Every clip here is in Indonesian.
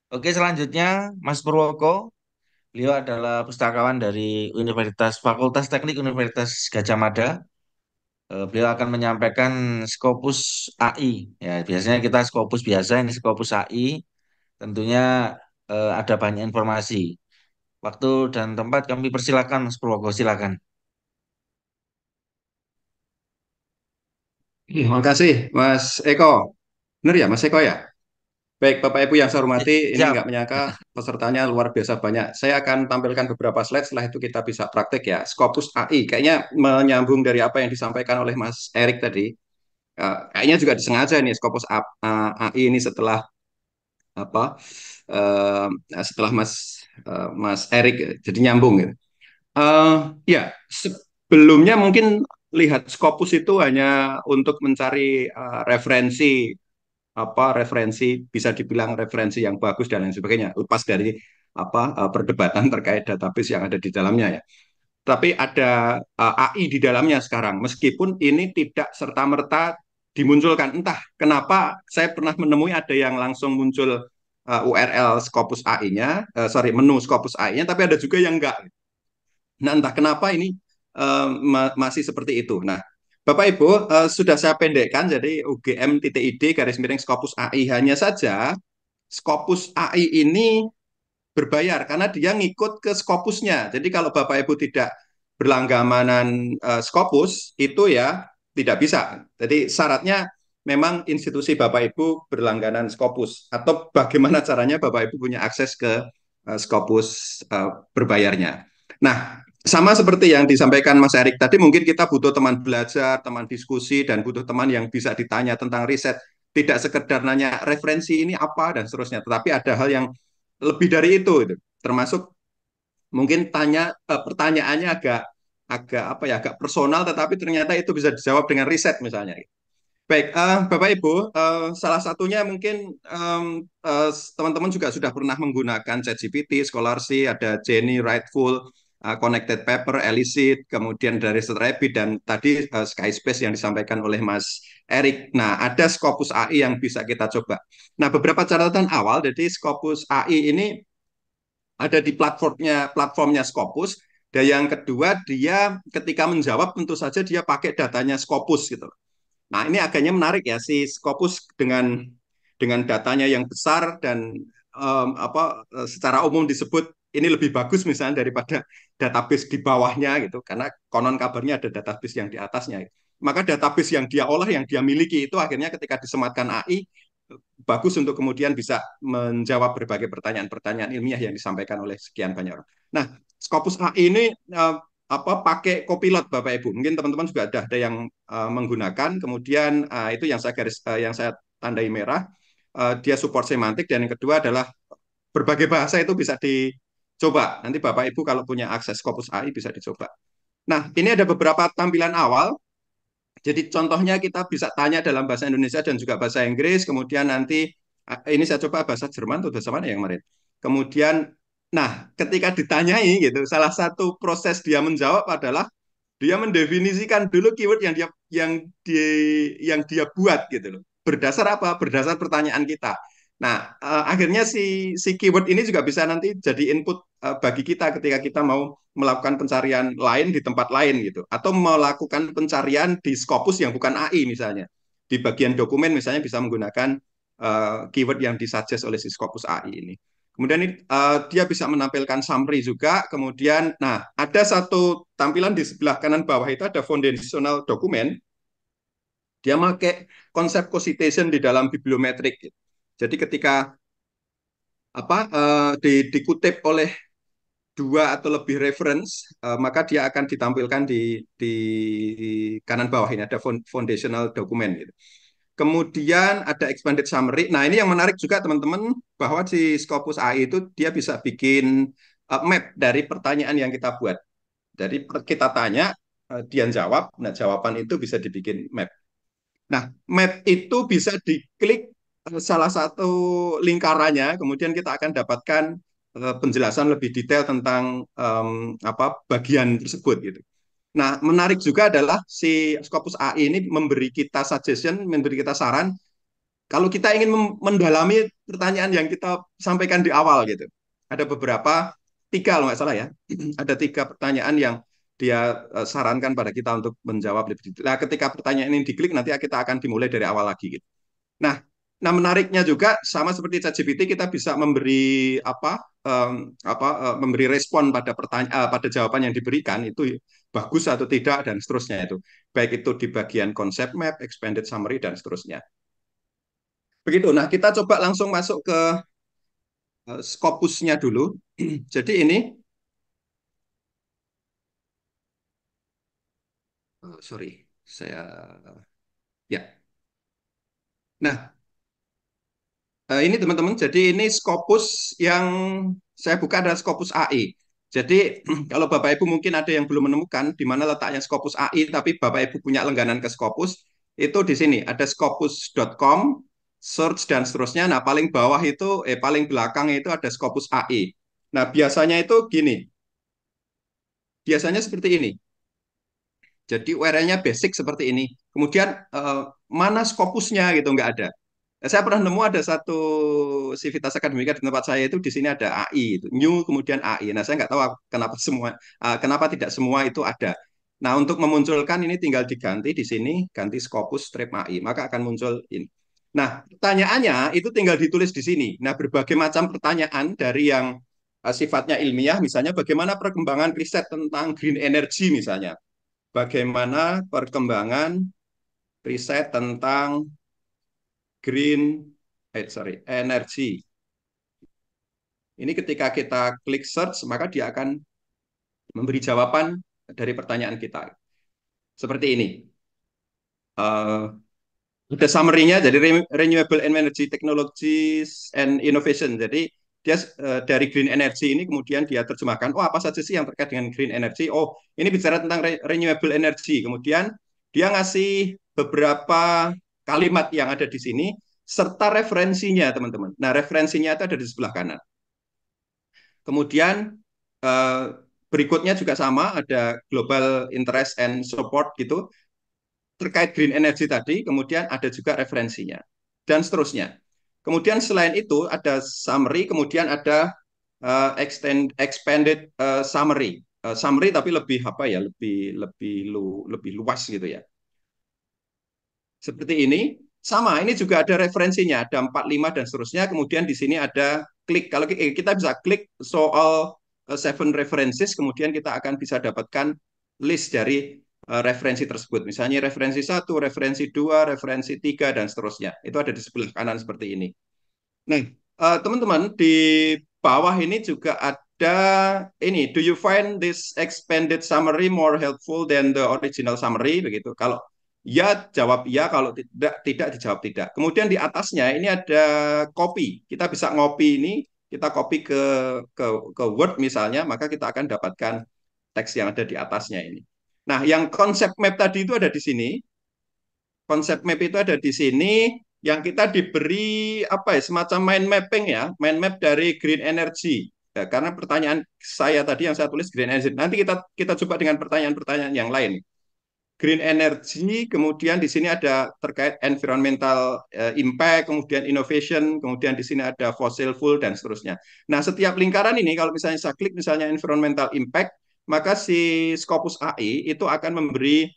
Oke, selanjutnya Mas Purwoko. Beliau adalah pustakawan dari Fakultas Teknik Universitas Gajah Mada. Beliau akan menyampaikan Scopus AI. Ya, biasanya kita Scopus biasa, ini Scopus AI. Tentunya ada banyak informasi. Waktu dan tempat kami persilakan, Mas Purwoko, silakan. Terima kasih, Mas Eko. Benar ya, Mas Eko ya? Baik, Bapak Ibu yang saya hormati, ini Siap. nggak menyangka pesertanya luar biasa banyak. Saya akan tampilkan beberapa slide, setelah itu kita bisa praktek ya. Scopus AI, kayaknya menyambung dari apa yang disampaikan oleh Mas Erik tadi. Kayaknya juga disengaja nih Scopus AI ini apa eh, setelah Mas Erik jadi nyambung gitu. Eh, ya, sebelumnya mungkin lihat Scopus itu hanya untuk mencari referensi bisa dibilang referensi yang bagus dan lain sebagainya lepas dari perdebatan terkait database yang ada di dalamnya ya, tapi ada AI di dalamnya sekarang meskipun ini tidak serta-merta dimunculkan, entah kenapa saya pernah menemui ada yang langsung muncul URL Scopus AI-nya, sorry, menu Scopus AI-nya, tapi ada juga yang enggak. Nah, entah kenapa ini masih seperti itu. Nah, Bapak Ibu, sudah saya pendekkan jadi UGM.id garis miring Scopus AI, hanya saja Scopus AI ini berbayar karena dia ngikut ke Scopusnya. Jadi kalau Bapak Ibu tidak berlangganan Scopus itu ya tidak bisa. Jadi syaratnya memang institusi Bapak Ibu berlangganan Scopus, atau bagaimana caranya Bapak Ibu punya akses ke Scopus berbayarnya. Nah, sama seperti yang disampaikan Mas Erik tadi, mungkin kita butuh teman belajar, teman diskusi, dan butuh teman yang bisa ditanya tentang riset. Tidak sekedar nanya referensi ini apa dan seterusnya, tetapi ada hal yang lebih dari itu. Termasuk mungkin pertanyaannya agak agak apa ya, agak personal, tetapi ternyata itu bisa dijawab dengan riset misalnya. Baik, Bapak Ibu, salah satunya mungkin teman-teman juga sudah pernah menggunakan ChatGPT, Scholarly, ada Jenny, Rightful, Connected Paper, Elicit, kemudian dari Rabbit, dan tadi Skyspace yang disampaikan oleh Mas Erik. Nah, ada Scopus AI yang bisa kita coba. Nah, beberapa catatan awal, jadi Scopus AI ini ada di platformnya Scopus. Dan yang kedua, dia ketika menjawab tentu saja dia pakai datanya Scopus gitu. Nah, ini agaknya menarik ya, si Scopus dengan datanya yang besar dan secara umum disebut ini lebih bagus misalnya daripada database di bawahnya gitu, karena konon kabarnya ada database yang di atasnya. Maka database yang dia olah, yang dia miliki itu akhirnya ketika disematkan AI bagus untuk kemudian bisa menjawab berbagai pertanyaan-pertanyaan ilmiah yang disampaikan oleh sekian banyak orang. Nah, Scopus AI ini pakai Copilot, Bapak Ibu. Mungkin teman-teman juga ada yang menggunakan. Kemudian itu yang saya tandai merah. Dia support semantik, dan yang kedua adalah berbagai bahasa itu bisa dicoba. Nanti Bapak Ibu kalau punya akses Scopus AI bisa dicoba. Nah, ini ada beberapa tampilan awal. Jadi contohnya kita bisa tanya dalam bahasa Indonesia dan juga bahasa Inggris, kemudian nanti ini saya coba bahasa Jerman atau bahasa mana yang kemarin. Kemudian, nah ketika ditanyai gitu, salah satu proses dia menjawab adalah dia mendefinisikan dulu keyword yang dia buat gitu loh. Berdasar apa? Berdasar pertanyaan kita. Nah, akhirnya si keyword ini juga bisa nanti jadi input bagi kita ketika kita mau melakukan pencarian lain di tempat lain gitu, atau melakukan pencarian di Scopus yang bukan AI misalnya. Di bagian dokumen misalnya bisa menggunakan keyword yang disuggest oleh si Scopus AI ini. Kemudian dia bisa menampilkan summary juga. Kemudian, nah ada satu tampilan di sebelah kanan bawah itu ada foundational dokumen. Dia pakai konsep co-citation di dalam bibliometrik. Jadi ketika dikutip oleh dua atau lebih reference, maka dia akan ditampilkan di kanan bawah ini ada foundational dokumen gitu. Kemudian ada expanded summary. Nah, ini yang menarik juga teman-teman, bahwa di Scopus AI itu dia bisa bikin map dari pertanyaan yang kita buat. Jadi kita tanya, dia jawab, nah jawaban itu bisa dibikin map. Nah, map itu bisa diklik salah satu lingkarannya, kemudian kita akan dapatkan penjelasan lebih detail tentang bagian tersebut gitu. Nah, menarik juga adalah si Scopus AI ini memberi kita suggestion, memberi kita saran kalau kita ingin mendalami pertanyaan yang kita sampaikan di awal gitu, ada beberapa, tiga kalau nggak salah ya, ada tiga pertanyaan yang dia sarankan pada kita untuk menjawab lebih detail. Nah, ketika pertanyaan ini diklik, nanti kita akan dimulai dari awal lagi gitu. Nah, nah menariknya juga sama seperti ChatGPT, kita bisa memberi memberi respon pada pertanyaan, pada jawaban yang diberikan itu bagus atau tidak dan seterusnya itu. Baik itu di bagian konsep map, expanded summary dan seterusnya. Begitu. Nah, kita coba langsung masuk ke Scopusnya dulu. Jadi ini, sorry, saya ya. Nah, ini teman-teman, jadi ini Scopus yang saya buka adalah Scopus AI. Jadi kalau Bapak Ibu mungkin ada yang belum menemukan di mana letaknya Scopus AI, tapi Bapak Ibu punya langganan ke Scopus, itu di sini ada scopus.com, search dan seterusnya. Nah, paling bawah itu, paling belakang itu ada Scopus AI. Nah, biasanya itu gini, biasanya seperti ini. Jadi URL-nya basic seperti ini. Kemudian mana Scopusnya gitu nggak ada. Saya pernah nemu ada satu Civitas Akademika di tempat saya itu di sini ada AI itu new kemudian AI. Nah saya nggak tahu kenapa tidak semua itu ada. Nah untuk memunculkan ini tinggal diganti di sini ganti Scopus strip AI maka akan muncul ini. Nah pertanyaannya itu tinggal ditulis di sini. Nah berbagai macam pertanyaan dari yang sifatnya ilmiah misalnya bagaimana perkembangan riset tentang green energy misalnya. Bagaimana perkembangan riset tentang energy. Ini ketika kita klik search, maka dia akan memberi jawaban dari pertanyaan kita. Seperti ini. Ada summary-nya, jadi Renewable Energy Technologies and Innovation. Jadi dia dari green energy ini kemudian dia terjemahkan, oh apa saja sih yang terkait dengan green energy? Oh ini bicara tentang renewable energy. Kemudian dia ngasih beberapa kalimat yang ada di sini serta referensinya teman-teman. Nah referensinya itu ada di sebelah kanan. Kemudian eh, berikutnya juga sama, ada global interest and support gitu terkait green energy tadi, kemudian ada juga referensinya dan seterusnya. Kemudian selain itu ada summary, kemudian ada expanded summary. Summary tapi lebih apa ya, lebih luas gitu ya. Seperti ini. Sama, ini juga ada referensinya, ada 4, 5 dan seterusnya. Kemudian di sini ada klik. Kalau kita bisa klik soal 7 references, kemudian kita akan bisa dapatkan list dari referensi tersebut. Misalnya referensi 1, referensi 2, referensi 3 dan seterusnya. Itu ada di sebelah kanan seperti ini. Nah, teman-teman, di bawah ini juga ada ini, do you find this expanded summary more helpful than the original summary? Begitu. Kalau ya, jawab ya, kalau tidak dijawab tidak. Kemudian di atasnya ini ada copy. Kita bisa ngopi ini, kita copy ke ke Word misalnya, maka kita akan dapatkan teks yang ada di atasnya ini. Nah, yang konsep map tadi itu ada di sini. Konsep map itu ada di sini yang kita diberi apa ya semacam mind mapping ya, mind map dari green energy. Ya, karena pertanyaan saya tadi yang saya tulis green energy. Nanti kita coba dengan pertanyaan-pertanyaan yang lain. Green energy, kemudian di sini ada terkait environmental impact, kemudian innovation, kemudian di sini ada fossil fuel dan seterusnya. Nah, setiap lingkaran ini kalau misalnya saya klik misalnya environmental impact, maka si Scopus AI itu akan memberi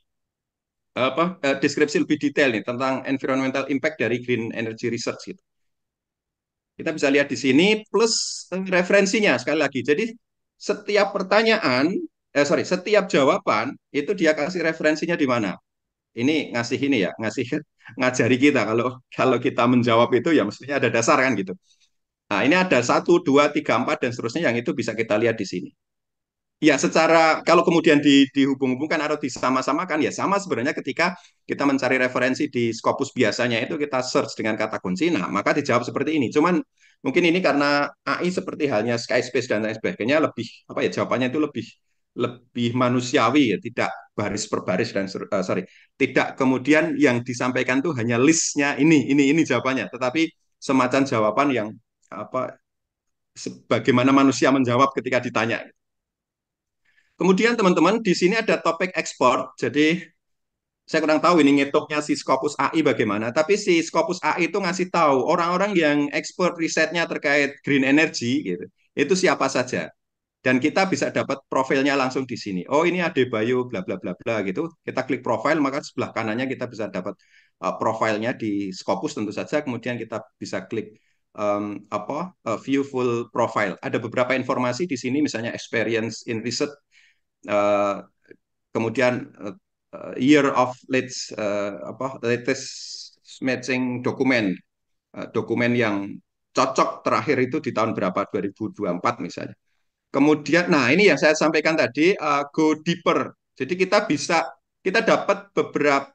deskripsi lebih detail nih tentang environmental impact dari green energy research gitu. Kita bisa lihat di sini plus referensinya sekali lagi. Jadi setiap pertanyaan, setiap jawaban itu dia kasih referensinya di mana. Ini ngasih ini ya, ngasih ngajari kita kalau kalau kita menjawab itu ya mestinya ada dasar kan gitu. Nah ini ada satu, dua, tiga, empat dan seterusnya yang itu bisa kita lihat di sini. Ya, secara kalau kemudian dihubung-hubungkan atau disama-samakan, ya sama sebenarnya ketika kita mencari referensi di Scopus biasanya itu kita search dengan kata kunci, nah maka dijawab seperti ini. Cuman mungkin ini karena AI seperti halnya Skyspace dan lain sebagainya lebih apa ya jawabannya itu lebih lebih manusiawi ya, tidak baris per baris dan sorry, tidak kemudian yang disampaikan tuh hanya listnya ini jawabannya, tetapi semacam jawaban yang apa sebagaimana manusia menjawab ketika ditanya. Kemudian teman-teman di sini ada topik ekspor. Jadi Saya kurang tahu ini ngitungnya si Scopus AI bagaimana, tapi si Scopus AI itu ngasih tahu orang-orang yang expert risetnya terkait green energy gitu. Itu siapa saja. Dan kita bisa dapat profilnya langsung di sini. Oh, ini Adebayo bla bla bla bla gitu. Kita klik profile, maka sebelah kanannya kita bisa dapat profilnya di Scopus tentu saja. Kemudian kita bisa klik view full profile. Ada beberapa informasi di sini, misalnya experience in research, uh, kemudian year of latest matching dokumen, dokumen yang cocok terakhir itu di tahun berapa, 2024 misalnya. Kemudian, nah ini yang saya sampaikan tadi, go deeper. Jadi kita dapat beberapa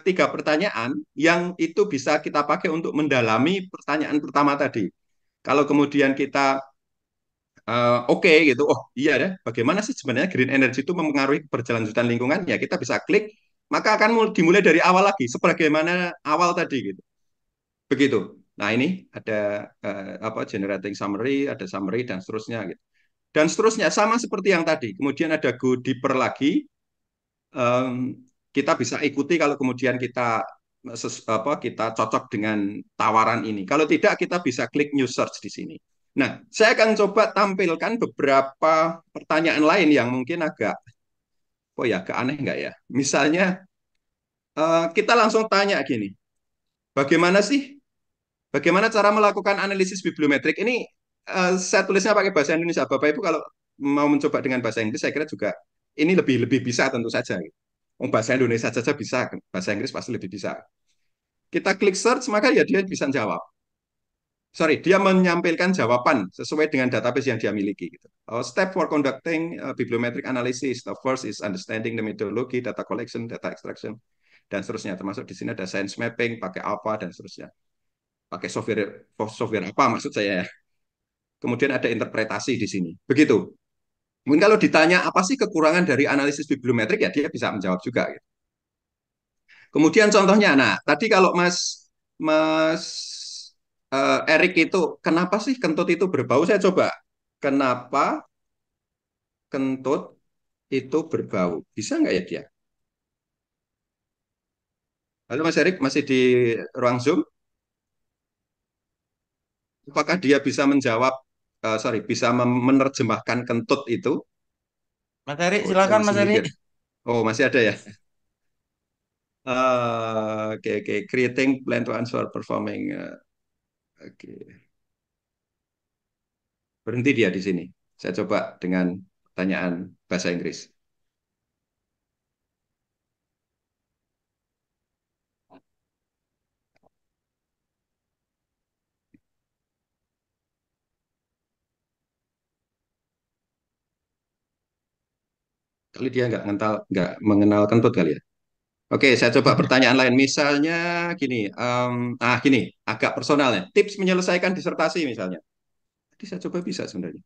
tiga pertanyaan yang itu bisa kita pakai untuk mendalami pertanyaan pertama tadi. Kalau kemudian kita oke gitu, oh iya deh, bagaimana sih sebenarnya green energy itu mempengaruhi keberlanjutan lingkungan? Ya kita bisa klik, maka akan dimulai dari awal lagi, sebagaimana awal tadi gitu. Begitu. Nah ini ada generating summary, ada summary dan seterusnya gitu. Dan seterusnya sama seperti yang tadi. Kemudian ada go deeper lagi. Um, kita bisa ikuti kalau kemudian kita cocok dengan tawaran ini. Kalau tidak, kita bisa klik new search di sini. Nah, saya akan coba tampilkan beberapa pertanyaan lain yang mungkin agak aneh nggak ya? Misalnya, kita langsung tanya gini, bagaimana sih, bagaimana cara melakukan analisis bibliometrik? Ini saya tulisnya pakai bahasa Indonesia. Bapak Ibu kalau mau mencoba dengan bahasa Inggris, saya kira juga ini lebih lebih bisa tentu saja. Oh, bahasa Indonesia saja bisa, bahasa Inggris pasti lebih bisa. Kita klik search, maka ya dia bisa jawab. Sorry, dia menyampaikan jawaban sesuai dengan database yang dia miliki. Gitu. Step for conducting bibliometric analysis. The first is understanding the methodology, data collection, data extraction, dan seterusnya. Termasuk di sini ada science mapping, pakai apa, dan seterusnya. Pakai software software apa maksud saya ya. Kemudian ada interpretasi di sini. Begitu. Mungkin kalau ditanya apa sih kekurangan dari analisis bibliometrik, ya dia bisa menjawab juga. Gitu. Kemudian contohnya, nah tadi kalau Mas Erik itu, kenapa sih kentut itu berbau? Saya coba, kenapa kentut itu berbau? Bisa nggak ya dia? Halo Mas Erik, masih di ruang Zoom? Apakah dia bisa menjawab, bisa menerjemahkan kentut itu? Mas Erik, Oh, saya silakan masih Mas Erik. mikir. Oh, masih ada ya? Oke, oke. Creating plan to answer, performing. Oke. Berhenti dia di sini. Saya coba dengan pertanyaan bahasa Inggris. Kali dia nggak mengenal kentut kali ya. Oke, saya coba pertanyaan lain. Misalnya gini, agak personalnya. Tips menyelesaikan disertasi misalnya. Tadi saya coba bisa sebenarnya.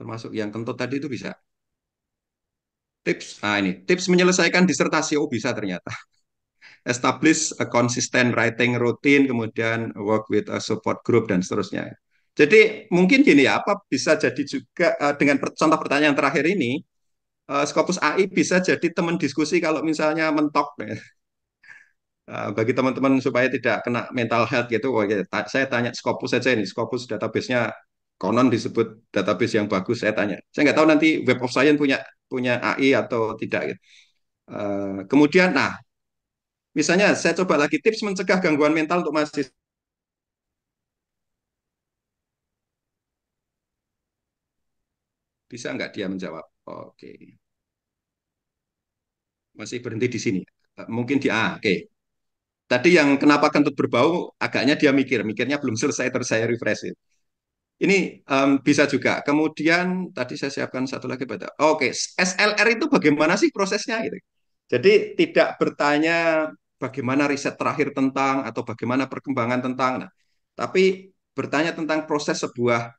Termasuk yang kentut tadi itu bisa. Tips menyelesaikan disertasi. Oh, bisa ternyata. Establish a consistent writing routine, kemudian work with a support group dan seterusnya. Jadi mungkin gini ya, apa bisa jadi juga dengan contoh pertanyaan terakhir ini, Scopus AI bisa jadi teman diskusi kalau misalnya mentok. Bagi teman-teman supaya tidak kena mental health gitu, oh, ya, saya tanya Scopus saja ini, Scopus database-nya konon disebut database yang bagus, saya tanya. Saya nggak tahu nanti Web of Science punya punya AI atau tidak. Gitu. Kemudian, nah, misalnya saya coba lagi tips mencegah gangguan mental untuk mahasiswa. Bisa nggak dia menjawab? Oke, masih berhenti di sini. Mungkin oke. Tadi yang kenapa kentut berbau, agaknya dia mikirnya belum selesai terus saya refresh. Ini bisa juga. Kemudian tadi saya siapkan satu lagi pada. Oke, SLR itu bagaimana sih prosesnya gitu. Jadi tidak bertanya bagaimana riset terakhir tentang atau bagaimana perkembangan tentang, nah, tapi bertanya tentang proses sebuah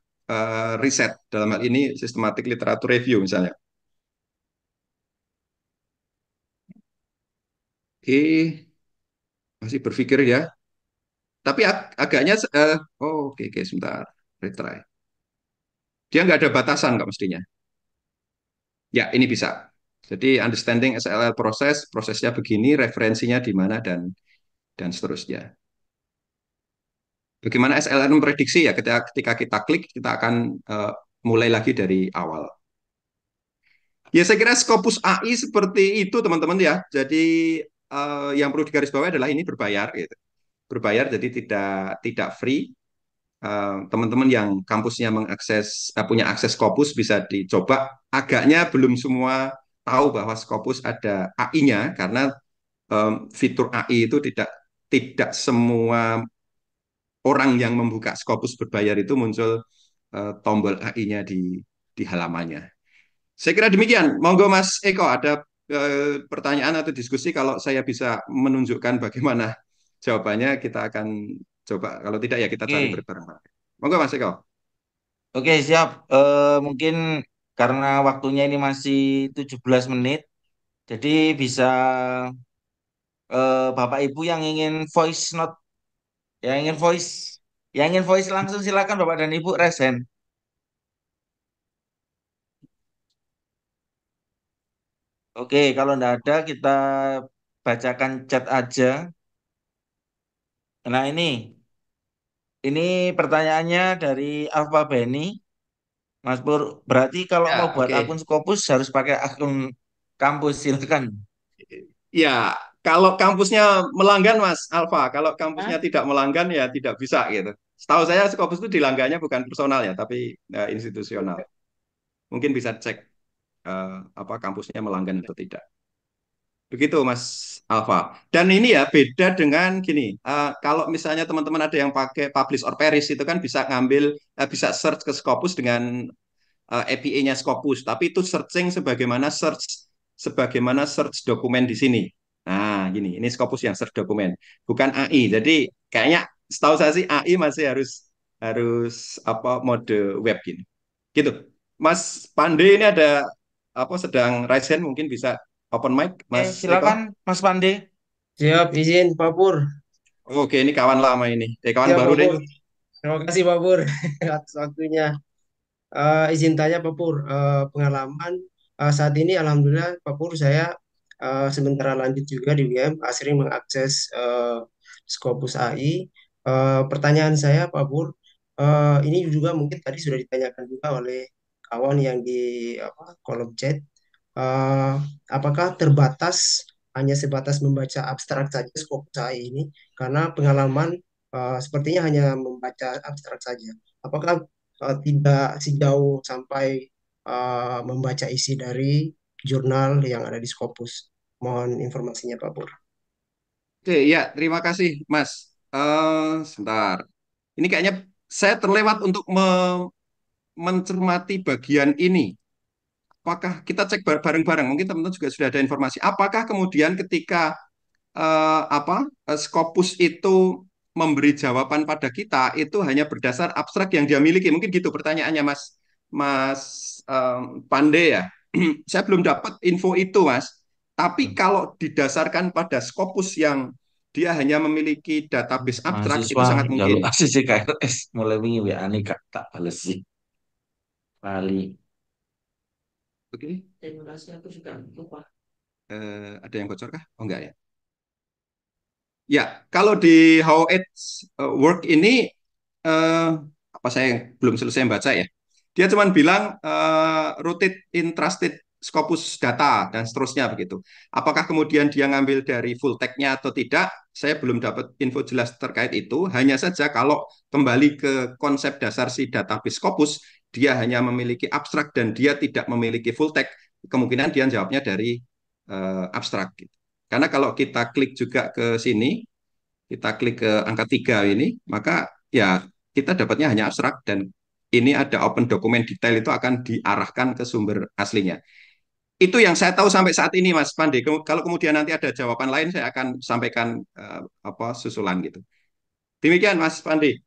riset. Dalam hal ini systematic literature review misalnya. Oke, masih berpikir ya. Tapi agaknya oke, sebentar. Retry. Dia nggak ada batasan kok mestinya. Ya, ini bisa. Jadi understanding SLL proses, prosesnya begini, referensinya di mana dan seterusnya. Bagaimana SLL memprediksi ya ketika kita klik kita akan mulai lagi dari awal. Ya saya kira Scopus AI seperti itu teman-teman ya. Jadi yang perlu digarisbawahi adalah ini berbayar gitu. Berbayar jadi tidak free. Teman-teman yang kampusnya mengakses punya akses Scopus bisa dicoba. Agaknya belum semua tahu bahwa Scopus ada AI-nya karena fitur AI itu tidak tidak semua orang yang membuka Scopus berbayar itu muncul tombol AI-nya di halamannya. Saya kira demikian. Monggo Mas Eko ada pertanyaan atau diskusi kalau saya bisa menunjukkan bagaimana jawabannya kita akan coba. Kalau tidak ya kita cari Oke, bareng-bareng. Monggo Mas Eko. oke siap. Mungkin karena waktunya ini masih 17 menit, jadi bisa Bapak Ibu yang ingin voice note, yang ingin voice langsung silakan Bapak dan Ibu resen. Oke, kalau enggak ada kita bacakan chat aja. Nah ini pertanyaannya dari Alfa Beni, Mas Pur. Berarti kalau mau Ya, buat oke. akun Scopus harus pakai akun kampus, silakan. Ya, kalau kampusnya melanggan Mas Alfa, kalau Hah? kampusnya tidak melanggan ya tidak bisa gitu. Setahu saya Scopus itu dilanggannya bukan personal ya, tapi institusional. Mungkin bisa cek apa kampusnya melanggan atau tidak. Begitu Mas Alfa. Dan ini ya beda dengan gini, kalau misalnya teman-teman ada yang pakai Publish or Perish itu kan bisa ngambil, bisa search ke Scopus dengan API-nya Scopus, tapi itu searching sebagaimana search dokumen di sini. Nah, ini Scopus yang search dokumen, bukan AI. Jadi kayaknya setahu saya sih AI masih harus harus apa mode web gini. Gitu. Mas Pande ini ada apa sedang raise hand mungkin bisa open mic Mas Silakan Eko. Mas Pande. Siap, izin Pak Pur. Oke, ini kawan lama ini. Kawan Siap baru Pak deh. Pur. Terima kasih Pak Pur atas waktunya. Izin tanya Pak Pur, pengalaman saat ini Alhamdulillah Pak Pur saya sementara lanjut juga di UGM, sering mengakses Scopus AI. Pertanyaan saya Pak Pur, ini juga mungkin tadi sudah ditanyakan juga oleh kawan yang di kolom chat. Eh, Apakah terbatas hanya sebatas membaca abstrak saja Scopus AI ini? Karena pengalaman sepertinya hanya membaca abstrak saja. Apakah tidak sejauh sampai membaca isi dari jurnal yang ada di Scopus? Mohon informasinya Pak Pur. Oke, ya, terima kasih Mas. Sebentar. Ini kayaknya saya terlewat untuk mencermati bagian ini. Apakah kita cek bareng-bareng? Mungkin teman-teman juga sudah ada informasi. Apakah kemudian ketika Scopus itu memberi jawaban pada kita itu hanya berdasar abstrak yang dia miliki? Mungkin gitu pertanyaannya Mas Mas Pande ya. Saya belum dapat info itu Mas. Tapi kalau didasarkan pada Scopus yang dia hanya memiliki database abstrak itu Mahasiswa sangat jalur mungkin. ACC KRS mulai wingi WA nih Kak tak bales sih. Bali. Oke, Terima kasih aku juga lupa. ada yang bocor kah? Oh enggak ya. Ya, kalau di How It Work ini apa saya belum selesai membaca ya. Dia cuma bilang rooted in trusted Scopus data dan seterusnya begitu. Apakah kemudian dia ngambil dari full text-nya atau tidak? Saya belum dapat info jelas terkait itu. Hanya saja kalau kembali ke konsep dasar si database Scopus, dia hanya memiliki abstrak dan dia tidak memiliki full text. Kemungkinan dia jawabnya dari abstrak. Gitu. Karena kalau kita klik juga ke sini, kita klik ke angka 3 ini, maka ya kita dapatnya hanya abstrak dan ini ada open dokumen detail itu akan diarahkan ke sumber aslinya. Itu yang saya tahu sampai saat ini Mas Pandi. Kalau kemudian nanti ada jawaban lain saya akan sampaikan apa susulan gitu. Demikian Mas Pandi.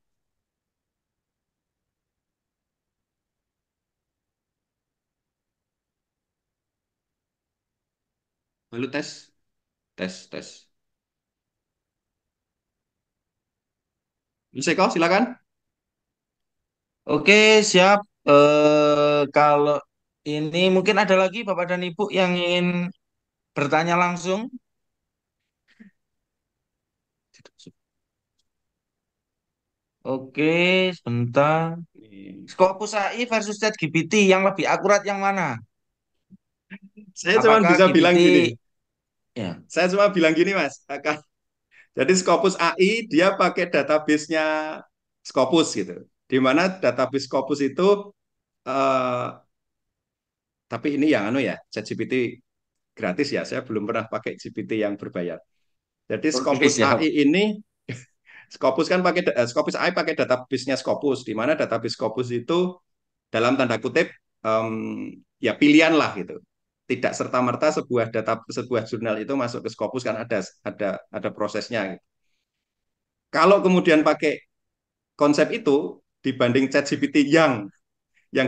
Lalu tes. Mas Eko silakan. Oke, siap. Kalau Ini mungkin ada lagi Bapak dan Ibu yang ingin bertanya langsung. Oke, sebentar. Scopus AI versus ChatGPT yang lebih akurat yang mana? Saya cuma Apakah bisa bilang GPT gini. ya? Saya cuma bilang gini, Mas. Jadi Scopus AI dia pakai database-nya Scopus gitu. Di mana database Scopus itu eh, tapi ini yang anu ya, ChatGPT gratis ya. Saya belum pernah pakai GPT yang berbayar. Jadi Oke, Scopus siap. AI ini Scopus kan pakai Scopus AI pakai database-nya Scopus di mana database Scopus itu dalam tanda kutip ya pilihan lah gitu. Tidak serta merta sebuah jurnal itu masuk ke Scopus kan ada prosesnya gitu. Kalau kemudian pakai konsep itu dibanding ChatGPT yang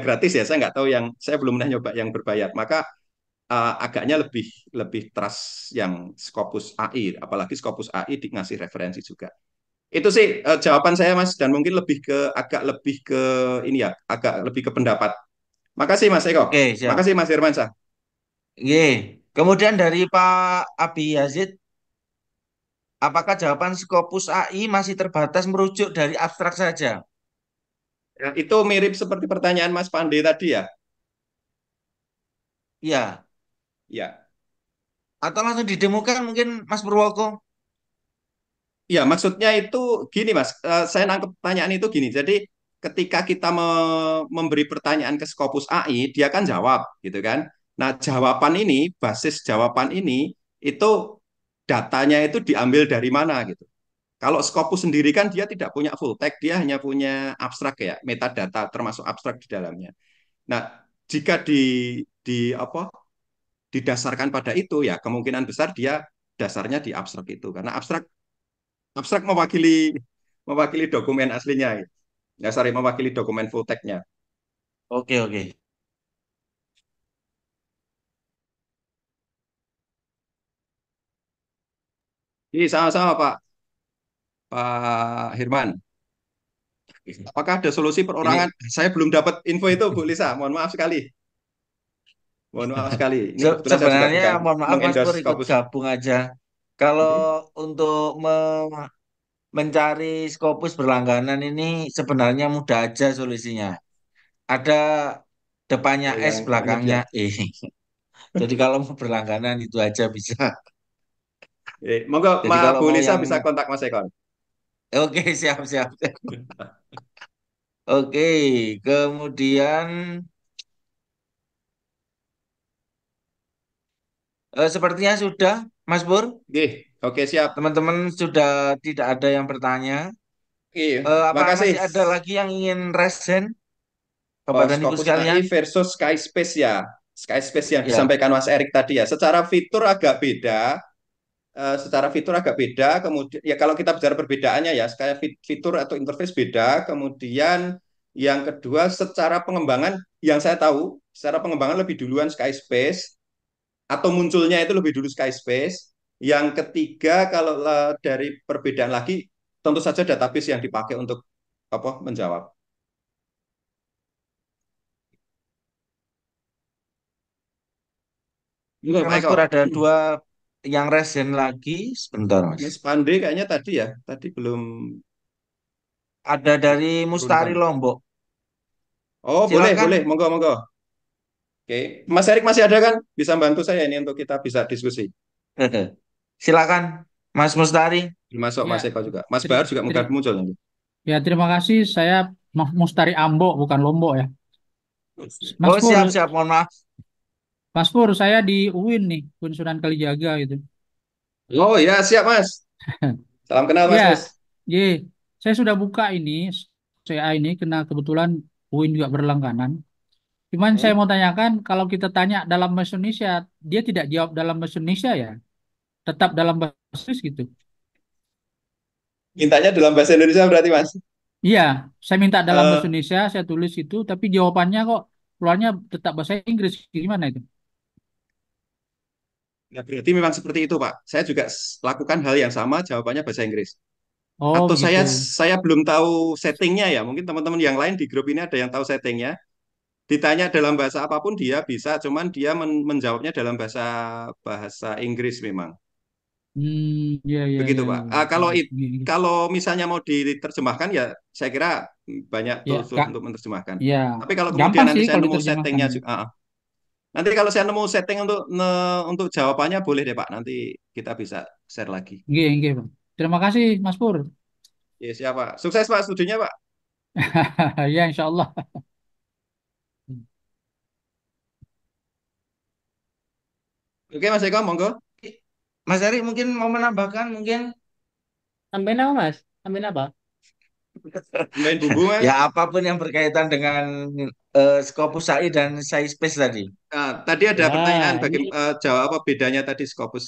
gratis ya, saya nggak tahu yang saya belum pernah nyoba yang berbayar. Maka agaknya lebih lebih trust yang Scopus AI, apalagi Scopus AI ngasih referensi juga. Itu sih jawaban saya Mas dan mungkin agak lebih ke ini ya, agak lebih ke pendapat. Makasih Mas Eko. Oke, siap. Makasih Mas Firmansyah. Ye. Kemudian dari Pak Abi Yazid, apakah jawaban Scopus AI masih terbatas merujuk dari abstrak saja? Ya, itu mirip seperti pertanyaan Mas Pande tadi ya. Ya. Ya, Atau langsung didemukan mungkin Mas Purwoko? ya maksudnya itu gini Mas. Saya nangkep pertanyaan itu gini. Jadi ketika kita memberi pertanyaan ke Scopus AI, dia kan jawab gitu kan. Nah, basis jawaban ini itu datanya itu diambil dari mana gitu. Kalau Scopus sendiri kan dia tidak punya full text, dia hanya punya abstrak ya, metadata termasuk abstrak di dalamnya. Nah, jika di apa didasarkan pada itu ya kemungkinan besar dia dasarnya di abstrak itu karena abstrak abstrak mewakili dokumen aslinya ya sorry mewakili dokumen full text-nya. Oke, oke. Jadi sama-sama Pak Hirman. Apakah ada solusi perorangan? Ini Saya belum dapat info itu Bu Lisa. Mohon maaf sekali. Mohon maaf sekali. Ini kebetulan saya juga sebenarnya bukan mohon maaf Mas Pur mengendorse ikut Scopus. gabung aja. Kalau Oke. untuk mencari Scopus berlangganan ini sebenarnya mudah aja solusinya. Ada depannya Oh, S, yang belakangnya penyedia. E. Jadi kalau mau berlangganan itu aja bisa. Monggo Jadi kalau Bu mau Lisa yang bisa kontak Mas Eko. oke, siap siap. Oke, kemudian sepertinya sudah Mas Pur. Oke, oke siap. Teman-teman sudah tidak ada yang bertanya. Oke, Apa makasih. masih ada lagi yang ingin resen, Bapak dan Ibu Scopus AI sekalian? versus Skyspace ya. Skyspace yang Ya, disampaikan Mas Erik tadi ya. Secara fitur agak beda. Kemudian ya kalau kita bicara perbedaannya ya, kayak fitur atau interface beda. Kemudian yang kedua secara pengembangan yang saya tahu, secara pengembangan lebih duluan Skyspace atau munculnya itu lebih dulu Skyspace. Yang ketiga kalau dari perbedaan lagi tentu saja database yang dipakai untuk apa menjawab. Itu oke Pak Mas Eko. Pur ada dua yang resen lagi. Sebentar Mas. Miss Pande kayaknya tadi ya, tadi belum Ada dari Mustari turunkan. Lombok. Oh, boleh, boleh, Silakan. monggo, monggo. Oke, Mas Erik masih ada kan? Bisa bantu saya ini untuk kita bisa diskusi. Silakan Mas Mustari. Masuk Mas Ya, Eko juga. Mas teri- Bahar juga mungkin teri- muncul nanti. ya terima kasih. Saya Mustari Ambo, bukan Lombok ya. Mas Oh Pur, siap siap, mohon maaf. Mas Pur, saya di UIN nih, UIN Sunan Kalijaga gitu. Oh ya, siap Mas. Salam kenal Mas Mus. Ya, J, saya sudah buka ini, CA ini, kena kebetulan UIN juga berlangganan. Cuman saya Hmm. mau tanyakan, kalau kita tanya dalam bahasa Indonesia, dia tidak jawab dalam bahasa Indonesia ya, tetap dalam bahasa Inggris gitu. Mintanya dalam bahasa Indonesia berarti Mas. Iya, saya minta dalam bahasa Eh, Indonesia, saya tulis itu, tapi jawabannya kok keluarnya tetap bahasa Inggris. Gimana itu? ya berarti memang seperti itu Pak. Saya juga lakukan hal yang sama, jawabannya bahasa Inggris. Oh, Atau begitu. saya belum tahu settingnya ya. Mungkin teman-teman yang lain di grup ini ada yang tahu settingnya. ditanya dalam bahasa apapun dia bisa, cuman dia menjawabnya dalam bahasa bahasa Inggris memang. Iya, iya, Begitu, iya, Pak. iya. Kalau Iya, iya. kalau misalnya mau diterjemahkan ya saya kira banyak Ya, tools Kak. untuk menerjemahkan. Ya, Tapi kalau kemudian gampang nanti sih saya kalau nemu diterjemahkan settingnya ya. juga, nanti kalau saya nemu setting untuk jawabannya boleh deh Pak. Nanti kita bisa share lagi. Iya, iya, Bang. Terima kasih, Mas Pur. Ya siapa? Sukses Pak studinya Pak. Ya, insya Allah. Oke Mas Eko, monggo. Mas Eri mungkin mau menambahkan mungkin Tambahin apa, Mas? Tambahin apa? Main bumbu Mas. ya apapun yang berkaitan dengan Scopus AI dan Sciencebase tadi. Nah, tadi ada pertanyaan Ya, ini bagaimana jawab apa bedanya tadi Scopus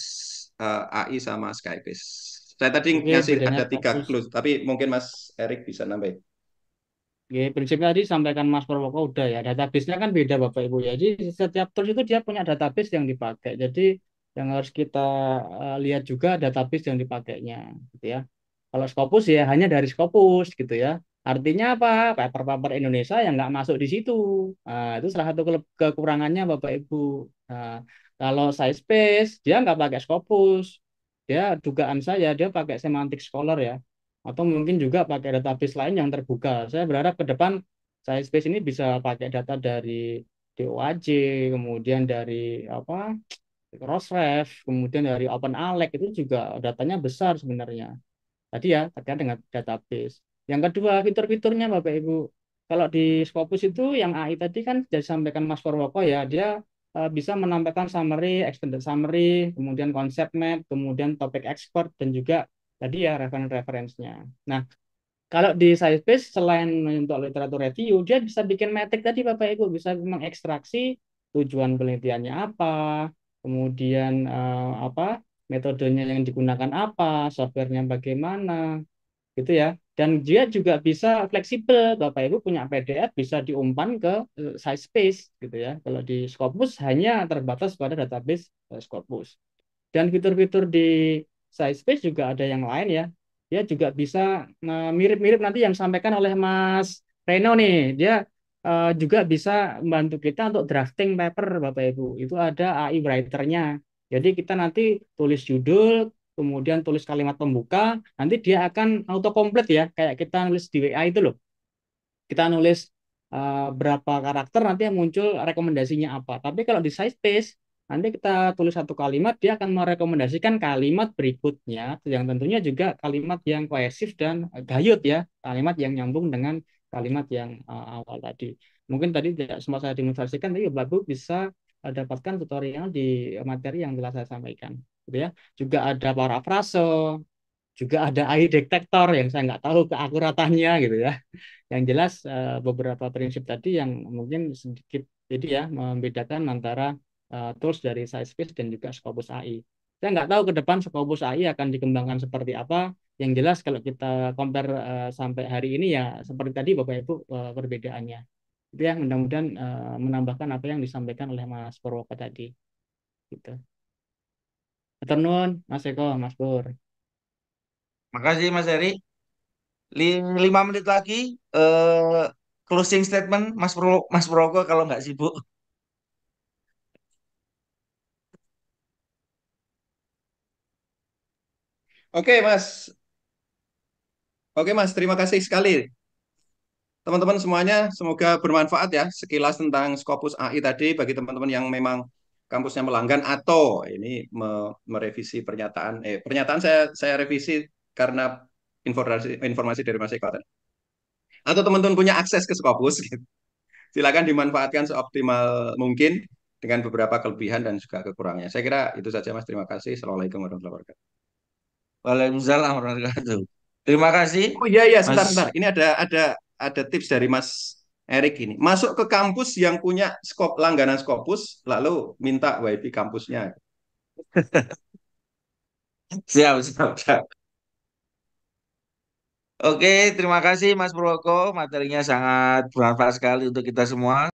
AI sama Skybase. Saya tadi oke ngasih bedanya ada tiga Scopus. clue, tapi mungkin Mas Erik bisa nambahin. Oke, prinsipnya tadi sampaikan Mas Purwoko udah ya. Database-nya kan beda Bapak Ibu ya. Jadi setiap tools itu dia punya database yang dipakai. Jadi yang harus kita lihat juga database yang dipakainya gitu ya. Kalau Scopus ya hanya dari Scopus gitu ya. Artinya apa? Paper-paper Indonesia yang nggak masuk di situ. Nah, itu salah satu kekurangannya Bapak Ibu. Nah, kalau Sciencebase dia nggak pakai Scopus. Dia dugaan saya dia pakai Semantic Scholar ya. Atau mungkin juga pakai database lain yang terbuka. Saya berharap ke depan Sciencebase ini bisa pakai data dari DOAJ, kemudian dari apa Crossref, kemudian dari OpenALEC itu juga datanya besar sebenarnya. Tadi ya terkait dengan database. Yang kedua fitur-fiturnya Bapak Ibu. Kalau di Scopus itu yang AI tadi kan sudah disampaikan Mas Purwoko ya, dia bisa menampilkan summary, extended summary, kemudian konsep map, kemudian topik expert dan juga tadi ya referensinya. Nah, kalau di Sciencebase selain untuk literatur review, dia bisa bikin metrik tadi Bapak Ibu, bisa mengekstraksi tujuan penelitiannya apa, kemudian apa metodenya yang digunakan apa, softwarenya bagaimana, gitu ya. Dan dia juga bisa fleksibel, Bapak Ibu punya PDF bisa diumpan ke Sciencebase, gitu ya. Kalau di Scopus hanya terbatas pada database Scopus. Dan fitur-fitur di Sciencebase juga ada yang lain ya. Dia juga bisa mirip-mirip nanti yang disampaikan oleh Mas Reno nih. Dia juga bisa membantu kita untuk drafting paper, Bapak Ibu. Itu ada AI writer-nya. Jadi kita nanti tulis judul, kemudian tulis kalimat pembuka, nanti dia akan autocomplete ya, kayak kita nulis di WA itu loh. Kita nulis berapa karakter nanti yang muncul rekomendasinya apa. Tapi kalau di Sciencebase nanti kita tulis satu kalimat dia akan merekomendasikan kalimat berikutnya yang tentunya juga kalimat yang kohesif dan gayut ya, kalimat yang nyambung dengan kalimat yang awal tadi. Mungkin tadi tidak sempat saya demonstrasikan tapi Bapak bisa dapatkan tutorial di materi yang telah saya sampaikan gitu ya. Juga ada parafrase, juga ada AI detektor yang saya nggak tahu keakuratannya gitu ya. Yang jelas beberapa prinsip tadi yang mungkin sedikit jadi ya membedakan antara tools dari Sciencebase dan juga Scopus AI. Saya nggak tahu ke depan Scopus AI akan dikembangkan seperti apa. Yang jelas kalau kita compare sampai hari ini ya seperti tadi Bapak Ibu perbedaannya. Itu yang mudah-mudahan menambahkan apa yang disampaikan oleh Mas Purwoko tadi. Gitu. Hatur nuhun, Mas Eko, Mas Pur. Makasih Mas Eri. 5 menit lagi eh closing statement Mas Proko kalau nggak sibuk. Oke Mas, oke Mas, terima kasih sekali teman-teman semuanya. Semoga bermanfaat ya sekilas tentang Scopus AI tadi bagi teman-teman yang memang kampusnya melanggan atau ini merevisi pernyataan. Pernyataan saya revisi karena informasi dari Mas Eko tadi. Atau teman-teman punya akses ke Scopus, gitu. Silakan dimanfaatkan seoptimal mungkin dengan beberapa kelebihan dan juga kekurangannya. Saya kira itu saja Mas. Terima kasih. Assalamualaikum warahmatullahi wabarakatuh. Waalaikumsalam warahmatullahi wabarakatuh. Terima kasih Oh iya iya Mas. sebentar sebentar. Ini ada tips dari Mas Erik ini. Masuk ke kampus yang punya langganan Scopus lalu minta WiFi kampusnya. Siap, siap, siap. Oke, terima kasih Mas Proko. Materinya sangat bermanfaat sekali untuk kita semua.